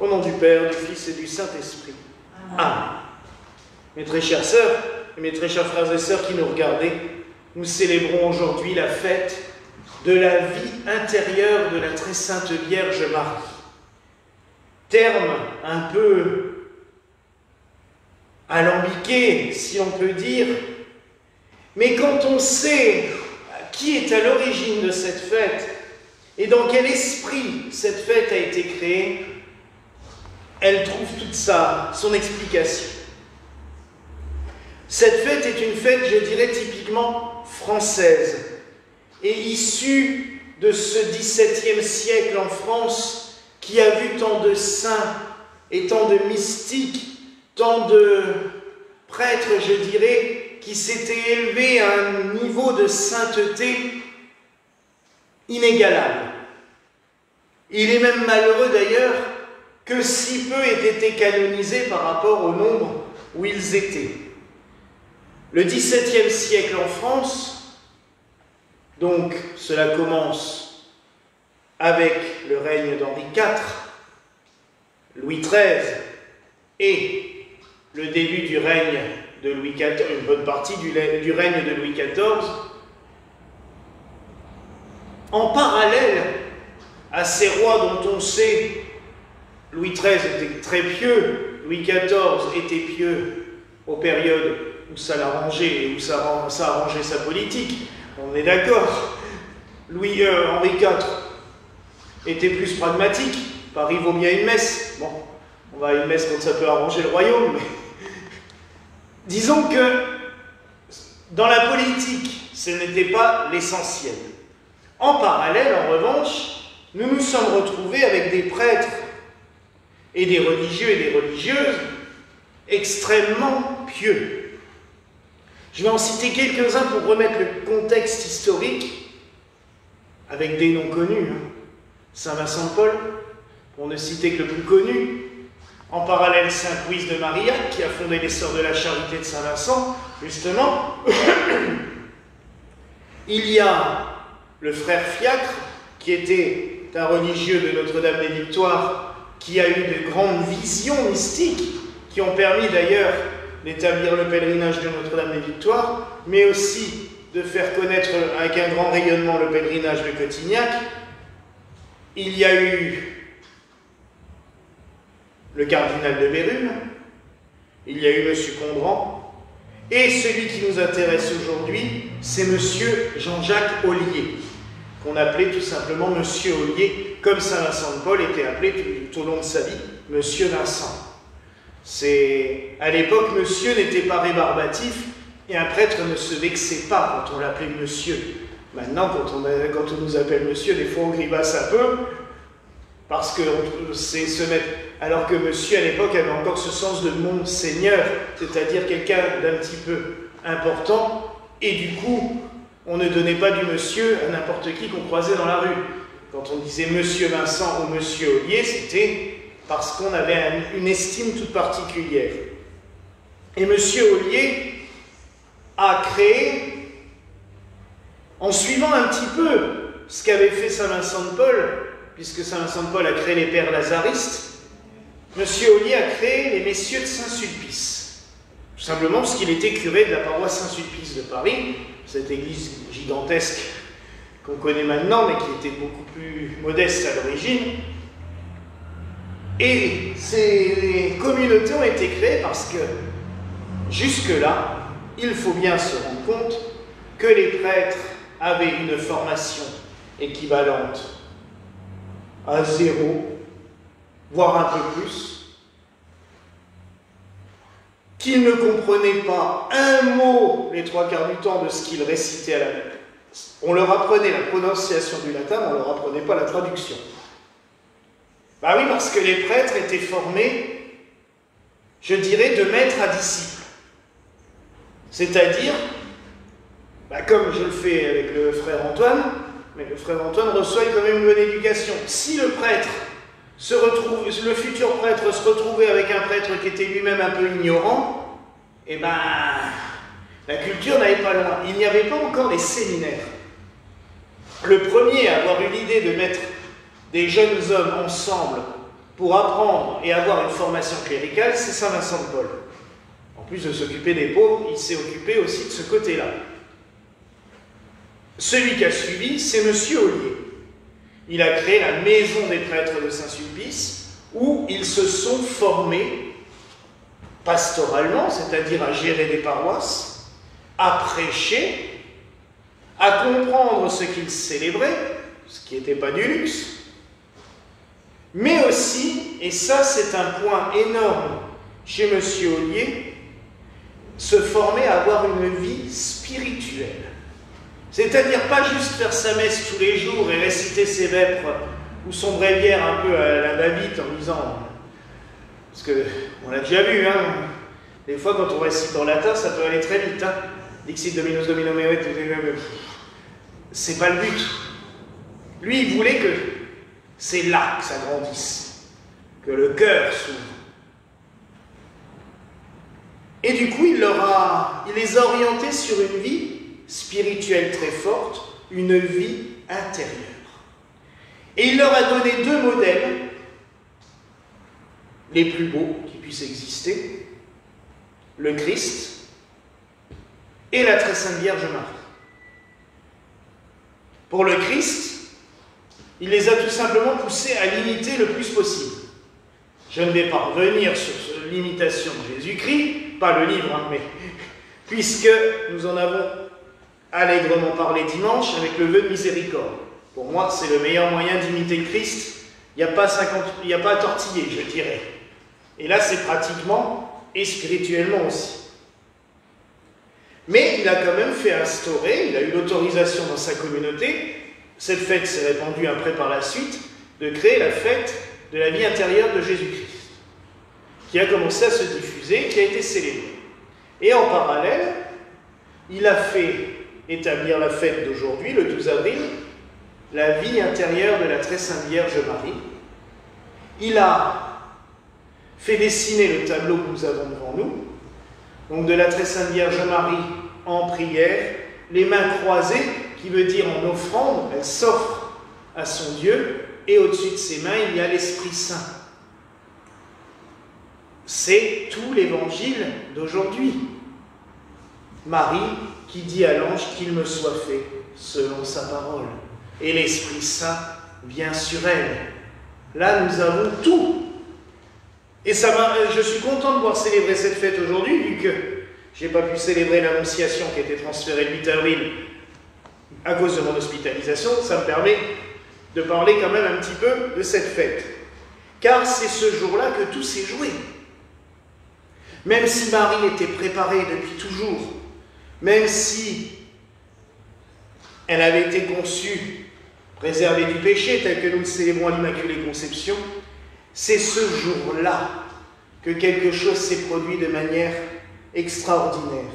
Au nom du Père, du Fils et du Saint-Esprit. Amen. Mes très chères sœurs et mes très chers frères et sœurs qui nous regardez, nous célébrons aujourd'hui la fête de la vie intérieure de la très sainte Vierge Marie. Terme un peu alambiqué, si on peut dire, mais quand on sait qui est à l'origine de cette fête et dans quel esprit cette fête a été créée, elle trouve toute son explication. Cette fête est une fête, je dirais, typiquement française et issue de ce XVIIe siècle en France qui a vu tant de saints et tant de mystiques, tant de prêtres, je dirais, qui s'étaient élevés à un niveau de sainteté inégalable. Il est même malheureux d'ailleurs que si peu aient été canonisés par rapport au nombre où ils étaient. Le XVIIe siècle en France, donc cela commence avec le règne d'Henri IV, Louis XIII et le début du règne de Louis XIV, une bonne partie du règne de Louis XIV, en parallèle à ces rois dont on sait Louis XIII était très pieux, Louis XIV était pieux aux périodes où ça l'arrangeait et où ça arrangeait sa politique, on est d'accord. Henri IV était plus pragmatique, Paris vaut bien une messe, bon, on va à une messe quand ça peut arranger le royaume, mais disons que dans la politique, ce n'était pas l'essentiel. En parallèle, en revanche, nous nous sommes retrouvés avec des prêtres et des religieux et des religieuses extrêmement pieux. Je vais en citer quelques-uns pour remettre le contexte historique avec des noms connus. Saint Vincent de Paul, pour ne citer que le plus connu. En parallèle, Saint Louis de Marillac, qui a fondé les Sœurs de la Charité de Saint-Vincent, justement. Il y a le frère Fiacre, qui était un religieux de Notre-Dame des Victoires, qui a eu de grandes visions mystiques, qui ont permis d'ailleurs d'établir le pèlerinage de Notre-Dame des Victoires, mais aussi de faire connaître avec un grand rayonnement le pèlerinage de Cotignac. Il y a eu le cardinal de Bérulle, il y a eu M. Condren, et celui qui nous intéresse aujourd'hui, c'est M. Jean-Jacques Ollier, qu'on appelait tout simplement M. Ollier, comme Saint Vincent de Paul était appelé tout au long de sa vie, M. Vincent. À l'époque, monsieur n'était pas rébarbatif, et un prêtre ne se vexait pas quand on l'appelait monsieur. Maintenant, quand on nous appelle monsieur, des fois on grimace un peu, parce que c'est se mettre... Alors que monsieur, à l'époque, avait encore ce sens de monseigneur, c'est-à-dire quelqu'un d'un petit peu important, et du coup, on ne donnait pas du monsieur à n'importe qui qu'on croisait dans la rue. Quand on disait monsieur Vincent ou monsieur Ollier, c'était parce qu'on avait une estime toute particulière. Et monsieur Ollier a créé, en suivant un petit peu ce qu'avait fait Saint Vincent de Paul, puisque Saint Vincent de Paul a créé les pères lazaristes, monsieur Ollier a créé les messieurs de Saint-Sulpice. Tout simplement parce qu'il était curé de la paroisse Saint-Sulpice de Paris, cette église gigantesque qu'on connaît maintenant, mais qui était beaucoup plus modeste à l'origine. Et ces communautés ont été créées parce que, jusque-là, il faut bien se rendre compte que les prêtres avaient une formation équivalente à 0, voire un peu plus, qu'ils ne comprenaient pas un mot les trois quarts du temps de ce qu'ils récitaient à la messe. On leur apprenait la prononciation du latin, mais on ne leur apprenait pas la traduction. Ben oui, parce que les prêtres étaient formés, je dirais, de maître à disciple. C'est-à-dire, comme je le fais avec le frère Antoine, mais le frère Antoine reçoit quand même une bonne éducation. Si le prêtre le futur prêtre se retrouvait avec un prêtre qui était lui-même un peu ignorant, eh ben, la culture n'allait pas loin. Il n'y avait pas encore les séminaires. Le premier à avoir eu l'idée de mettre des jeunes hommes ensemble pour apprendre et avoir une formation cléricale, c'est Saint Vincent de Paul. En plus de s'occuper des pauvres, il s'est occupé aussi de ce côté-là. Celui qui a suivi, c'est Monsieur Ollier. Il a créé la maison des prêtres de Saint-Sulpice, où ils se sont formés pastoralement, c'est-à-dire à gérer des paroisses, à prêcher, à comprendre ce qu'ils célébraient, ce qui n'était pas du luxe, mais aussi, et ça c'est un point énorme chez Monsieur Ollier, se former à avoir une vie spirituelle. C'est-à-dire pas juste faire sa messe tous les jours et réciter ses vêpres ou son bréviaire un peu à la va-vite en disant... Parce qu'on l'a déjà vu, hein. Des fois quand on récite en latin, ça peut aller très vite. Hein. Dixit Dominus Domino Mevet, c'est pas le but. Lui, il voulait que c'est là que ça grandisse, que le cœur s'ouvre. Et du coup, il les a orientés sur une vie spirituelle très forte, une vie intérieure. Et il leur a donné deux modèles, les plus beaux qui puissent exister, le Christ et la Très Sainte Vierge Marie. Pour le Christ, il les a tout simplement poussés à l'imiter le plus possible. Je ne vais pas revenir sur l'imitation de Jésus-Christ, pas le livre, hein, mais puisque nous en avons allègrement parlé dimanche avec le vœu de miséricorde. Pour moi, c'est le meilleur moyen d'imiter le Christ. Il n'y a pas à tortiller, je dirais. Et là, c'est pratiquement et spirituellement aussi. Mais il a quand même fait instaurer, il a eu l'autorisation dans sa communauté, cette fête s'est répandue après par la suite, de créer la fête de la vie intérieure de Jésus-Christ, qui a commencé à se diffuser, qui a été célébrée. Et en parallèle, il a fait établir la fête d'aujourd'hui, le 12 avril, la vie intérieure de la Très Sainte Vierge Marie. Il a fait dessiner le tableau que nous avons devant nous, donc de la Très Sainte Vierge Marie en prière, les mains croisées, qui veut dire en offrande, elle s'offre à son Dieu, et au-dessus de ses mains, il y a l'Esprit Saint. C'est tout l'évangile d'aujourd'hui. Marie qui dit à l'ange qu'il me soit fait selon sa parole. Et l'Esprit Saint vient sur elle. Là, nous avons tout. Et je suis content de voir célébrer cette fête aujourd'hui, vu que je n'ai pas pu célébrer l'Annonciation qui a été transférée le 8 avril à cause de mon hospitalisation. Ça me permet de parler quand même un petit peu de cette fête. Car c'est ce jour-là que tout s'est joué. Même si Marie était préparée depuis toujours, même si elle avait été conçue, préservée du péché, tel que nous le célébrons à l'Immaculée Conception, c'est ce jour-là que quelque chose s'est produit de manière extraordinaire.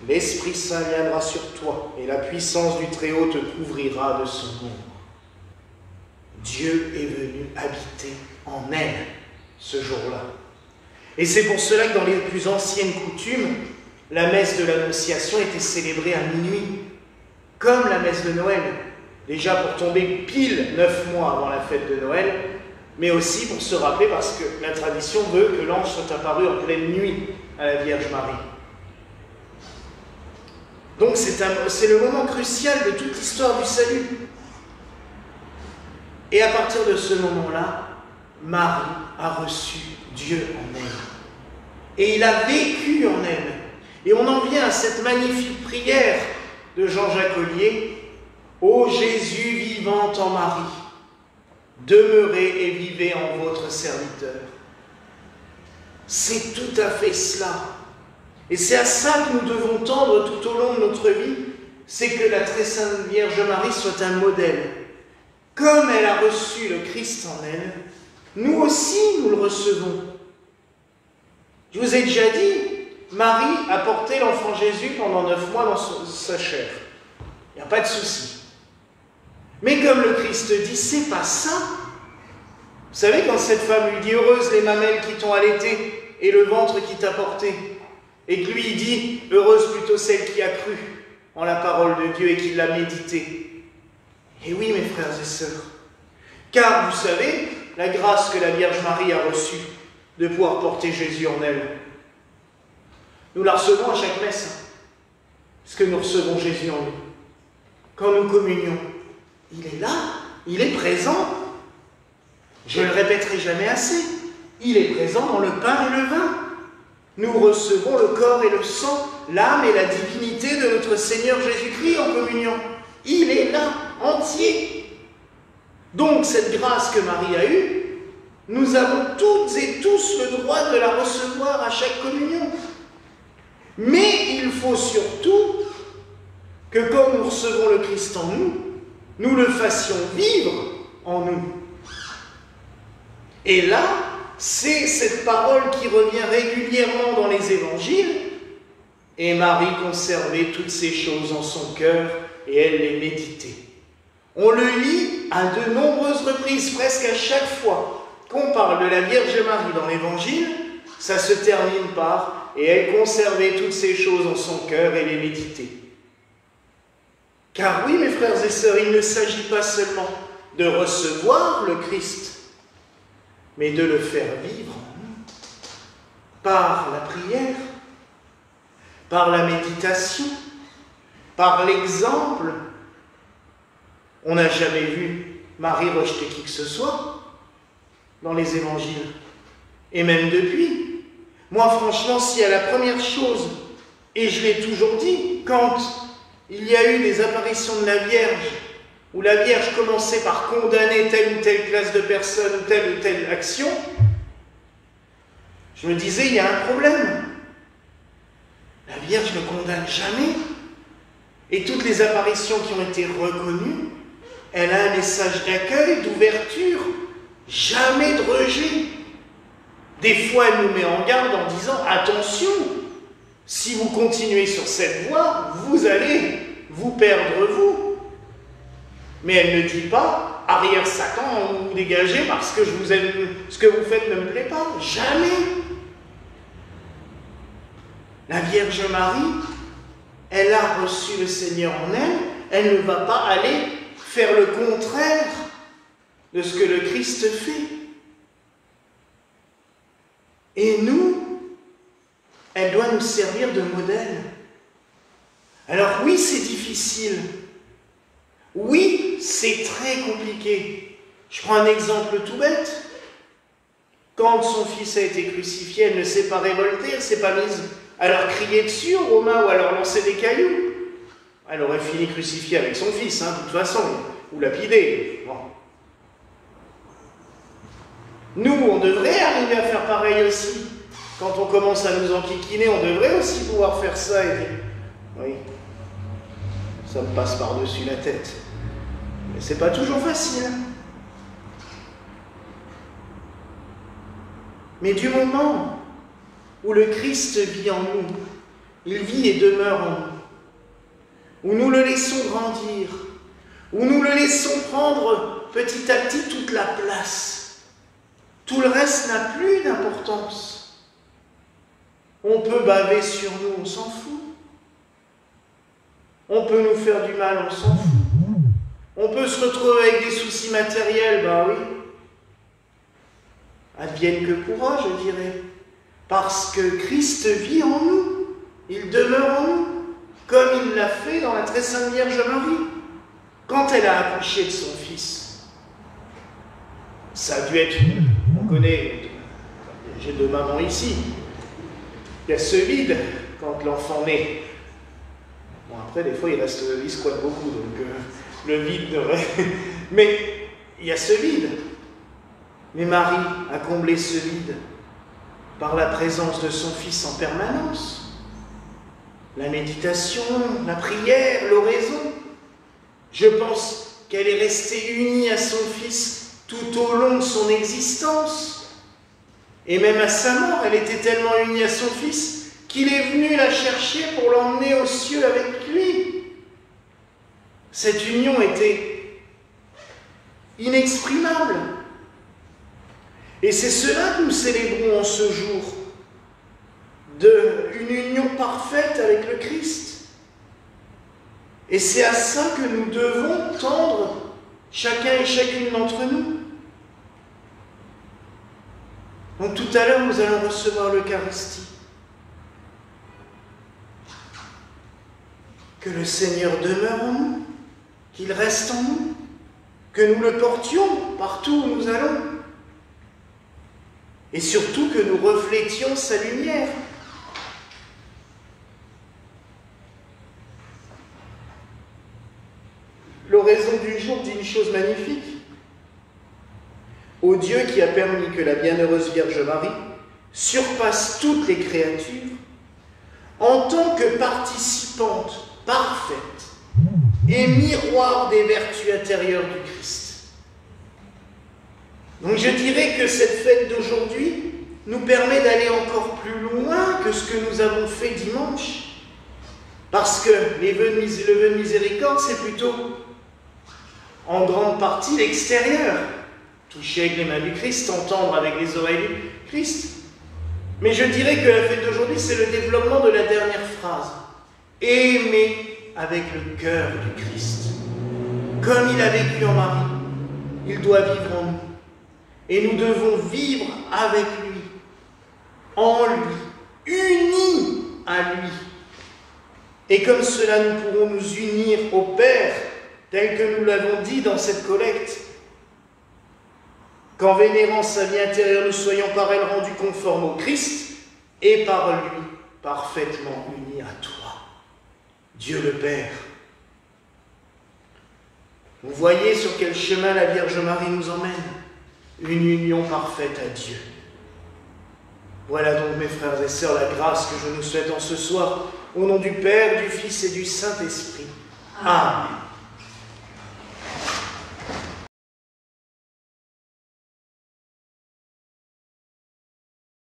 L'Esprit Saint viendra sur toi, et la puissance du Très-Haut te couvrira de son ombre. Dieu est venu habiter en elle ce jour-là. Et c'est pour cela que dans les plus anciennes coutumes, la messe de l'Annonciation était célébrée à minuit, comme la messe de Noël, déjà pour tomber pile 9 mois avant la fête de Noël, mais aussi pour se rappeler, parce que la tradition veut que l'ange soit apparu en pleine nuit à la Vierge Marie. Donc c'est le moment crucial de toute l'histoire du salut. Et à partir de ce moment-là, Marie a reçu Dieu en elle. Et il a vécu en elle. Et on en vient à cette magnifique prière de Jean-Jacques Ollier. « Ô Jésus vivant en Marie, demeurez et vivez en votre serviteur. » C'est tout à fait cela. Et c'est à ça que nous devons tendre tout au long de notre vie, c'est que la Très Sainte Vierge Marie soit un modèle. Comme elle a reçu le Christ en elle, nous aussi nous le recevons. Je vous ai déjà dit, Marie a porté l'enfant Jésus pendant 9 mois dans sa chair. Il n'y a pas de souci. Mais comme le Christ dit, c'est pas ça. Vous savez, quand cette femme lui dit « Heureuse les mamelles qui t'ont allaité et le ventre qui t'a porté », et que lui dit « Heureuse plutôt celle qui a cru en la parole de Dieu et qui l'a médité ». Et oui, mes frères et sœurs, car vous savez, la grâce que la Vierge Marie a reçue de pouvoir porter Jésus en elle. Nous la recevons à chaque messe, parce que nous recevons Jésus en nous. Quand nous communions, il est là, il est présent. Je ne le répéterai jamais assez. Il est présent dans le pain et le vin. Nous recevons le corps et le sang, l'âme et la divinité de notre Seigneur Jésus-Christ en communion. Il est là, entier. Donc, cette grâce que Marie a eue, nous avons toutes et tous le droit de la recevoir à chaque communion. Mais il faut surtout que quand nous recevons le Christ en nous, nous le fassions vivre en nous. Et là, c'est cette parole qui revient régulièrement dans les évangiles. Et Marie conservait toutes ces choses en son cœur et elle les méditait. On le lit à de nombreuses reprises, presque à chaque fois qu'on parle de la Vierge Marie dans l'évangile, ça se termine par « et elle conservait toutes ces choses en son cœur et les méditait ». Car oui, mes frères et sœurs, il ne s'agit pas seulement de recevoir le Christ, mais de le faire vivre en nous, par la prière, par la méditation, par l'exemple. On n'a jamais vu Marie rejeter qui que ce soit dans les évangiles, et même depuis. Moi, franchement, s'il y a la première chose, et je l'ai toujours dit, quand il y a eu des apparitions de la Vierge, où la Vierge commençait par condamner telle ou telle classe de personnes, ou telle action, je me disais, il y a un problème. La Vierge ne condamne jamais. Et toutes les apparitions qui ont été reconnues, elle a un message d'accueil, d'ouverture, jamais de rejet. Des fois, elle nous met en garde en disant, attention, si vous continuez sur cette voie, vous allez vous perdre vous. Mais elle ne dit pas, arrière Satan, vous dégagez parce que ce que vous faites ne me plaît pas. Jamais. La Vierge Marie, elle a reçu le Seigneur en elle, elle ne va pas aller faire le contraire de ce que le Christ fait. Et nous, elle doit nous servir de modèle. Alors oui, c'est difficile. Oui, c'est très compliqué. Je prends un exemple tout bête. Quand son fils a été crucifié, elle ne s'est pas révoltée, elle ne s'est pas mise à leur crier dessus aux Romains ou à leur lancer des cailloux. Elle aurait fini crucifiée avec son fils, de toute façon, ou lapidée. Bon. Nous, on devrait arriver à faire pareil aussi. Quand on commence à nous enquiquiner, on devrait aussi pouvoir faire ça et dire, oui, ça me passe par-dessus la tête. Mais c'est pas toujours facile. Mais du moment où le Christ vit en nous, il vit et demeure en nous, où nous le laissons grandir, où nous le laissons prendre petit à petit toute la place, tout le reste n'a plus d'importance. On peut baver sur nous, on s'en fout. On peut nous faire du mal, on s'en fout. On peut se retrouver avec des soucis matériels, ben oui. Advienne que pourra, je dirais. Parce que Christ vit en nous. Il demeure en nous. Comme il l'a fait dans la très sainte Vierge Marie. Quand elle a accouché de son fils. Ça a dû être... On connaît... J'ai deux mamans ici. Il y a ce vide quand l'enfant naît. Bon, après, des fois, il squatte beaucoup, donc le vide devrait... Mais il y a ce vide. Mais Marie a comblé ce vide par la présence de son Fils en permanence. La méditation, la prière, l'oraison. Je pense qu'elle est restée unie à son Fils tout au long de son existence. Et même à sa mort, elle était tellement unie à son Fils qu'il est venu la chercher pour l'emmener aux cieux avec lui. Cette union était inexprimable. Et c'est cela que nous célébrons en ce jour, une union parfaite avec le Christ. Et c'est à ça que nous devons tendre, chacun et chacune d'entre nous. Donc tout à l'heure, nous allons recevoir l'Eucharistie. Que le Seigneur demeure en nous, qu'il reste en nous, que nous le portions partout où nous allons, et surtout que nous reflétions sa lumière. L'oraison du jour dit une chose magnifique. Ô Dieu qui a permis que la bienheureuse Vierge Marie surpasse toutes les créatures, en tant que participante parfaite et miroir des vertus intérieures du Christ. Donc je dirais que cette fête d'aujourd'hui nous permet d'aller encore plus loin que ce que nous avons fait dimanche. Parce que le vœu de miséricorde, c'est plutôt en grande partie l'extérieur. Toucher avec les mains du Christ, entendre avec les oreilles du Christ. Mais je dirais que la fête d'aujourd'hui, c'est le développement de la dernière phrase. Aimer avec le cœur du Christ. Comme il a vécu en Marie, il doit vivre en nous. Et nous devons vivre avec lui, en lui, unis à lui. Et comme cela, nous pourrons nous unir au Père, tel que nous l'avons dit dans cette collecte. Qu'en vénérant sa vie intérieure, nous soyons par elle rendus conformes au Christ et par lui parfaitement unis à toi, Dieu le Père. Vous voyez sur quel chemin la Vierge Marie nous emmène? Une union parfaite à Dieu. Voilà donc, mes frères et sœurs, la grâce que je nous souhaite en ce soir, au nom du Père, du Fils et du Saint-Esprit. Amen.